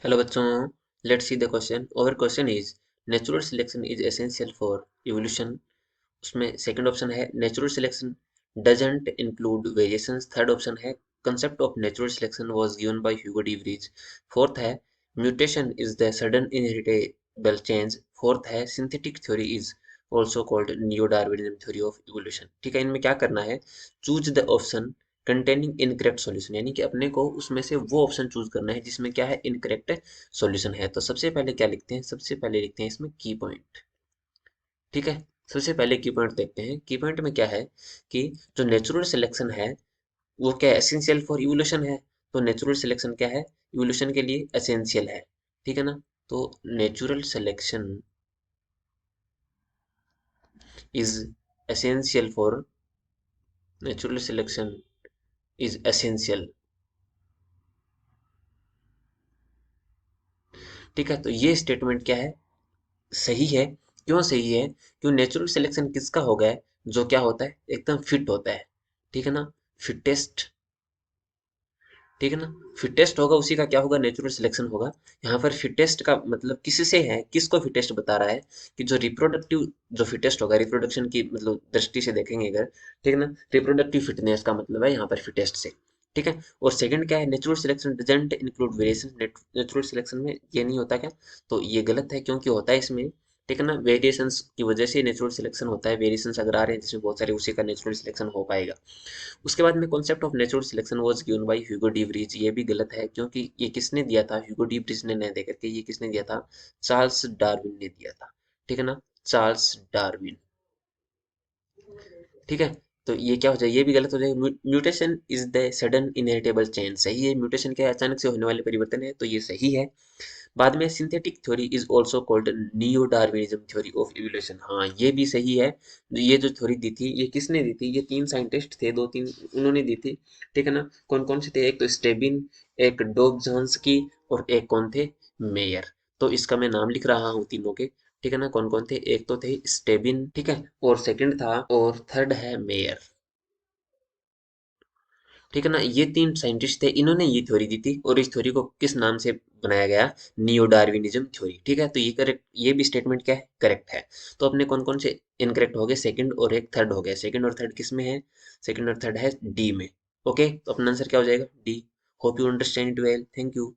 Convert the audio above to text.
Hello बच्चों, let's see the question. और question is natural selection is essential for evolution. उसमें second option है natural selection doesn't include variations. Third option है concept of natural selection was given by Hugo de Vries. Fourth है mutation is the sudden inheritable change. Fourth है synthetic theory is also called neo Darwinism theory of evolution. ठीक है, इनमें क्या करना है, choose the option containing incorrect solution, यानी कि अपने को उसमें से वो ऑप्शन चूज करना है जिसमें क्या है, इनकरेक्ट सॉल्यूशन है। तो सबसे पहले क्या लिखते हैं, सबसे पहले लिखते हैं इसमें की पॉइंट। ठीक है, सबसे पहले की पॉइंट देखते हैं। की पॉइंट में क्या है कि जो नेचुरल सिलेक्शन है वो क्या एसेंशियल फॉर इवोल्यूशन है। तो नेचुरल सिलेक्शन क्या है, इवोल्यूशन के लिए एसेंशियल है। ठीक है ना, तो natural selection is essential for, natural selection is essential. ठीक है, तो ये स्टेटमेंट क्या है, सही है। क्यों सही है, क्यों नेचुरल सिलेक्शन किसका होगा है, जो क्या होता है, एकदम फिट होता है। ठीक है ना, फिटेस्ट। ठीक है ना, फिटेस्ट होगा उसी का क्या होगा, नेचुरल सिलेक्शन होगा। यहाँ पर फिटेस्ट का मतलब किससे है, किसको फिटेस्ट बता रहा है, कि जो रिप्रोडक्टिव, जो फिटेस्ट होगा रिप्रोडक्शन की मतलब दृष्टि से देखेंगे अगर, ठीक है ना, रिप्रोडक्टिव फिटनेस का मतलब है यहाँ पर फिटेस्ट से। ठीक है, और सेकंड क्या है, natural selection doesn't include variation. Natural selection में ये नहीं होता क्या, तो ये गलत है क्योंकि होता है इसमें। ठीक है ना, वेरिएशंस की वजह से नेचुरल सिलेक्शन होता है। वेरिएशंस अगर आ रहे हैं जिसमें बहुत सारे, उसी का नेचुरल सिलेक्शन हो पाएगा। उसके बाद में concept of natural selection was given by Hugo de Vries. ये भी गलत है क्योंकि ये किसने दिया था, ह्यूगो डी व्रीज ने नहीं दे करके, ये किसने दिया था, चार्ल्स डार्विन ने दिया था। ठीक है ना, चार्ल्स डार्विन। ठीक है, तो ये क्या हो जाए, ये भी गलत हो जाएगा। Mutation is the sudden inheritable change, सही है। म्यूटेशन क्या है, अचानक से होने वाले परिवर्तन है, तो ये सही है। बाद में synthetic theory is also called neo Darwinism theory of evolution. हाँ, ये भी सही है। ये जो थ्योरी दी थी, ये किसने दी थी, ये तीन साइंटिस्ट थे, दो तीन उन्होंने दी थी। ठीक है ना, कौन कौन से थे, एक तो स्टेबिन, एक डॉग की, और एक कौन थे, मेयर। तो इसका मैं नाम लिख रहा हूँ तीनों के। ठीक है ना, कौन कौन थे, एक तो थे स्टेबिन, ठीक है, और सेकंड था, और थर्ड है मेयर। ठीक है ना, ये तीन साइंटिस्ट थे, इन्होंने ये थ्योरी दी थी, और इस थ्योरी को किस नाम से बनाया गया, नियो डार्विनिज्म थ्योरी। ठीक है, तो ये करेक्ट, ये भी स्टेटमेंट क्या है, करेक्ट है। तो अपने कौन कौन से इनकरेक्ट हो गए, सेकंड और एक थर्ड हो गया। सेकंड और थर्ड किस में है, सेकंड और थर्ड है डी में। ओके, तो अपना आंसर क्या हो जाएगा, D. Hope you understand it well, thank you.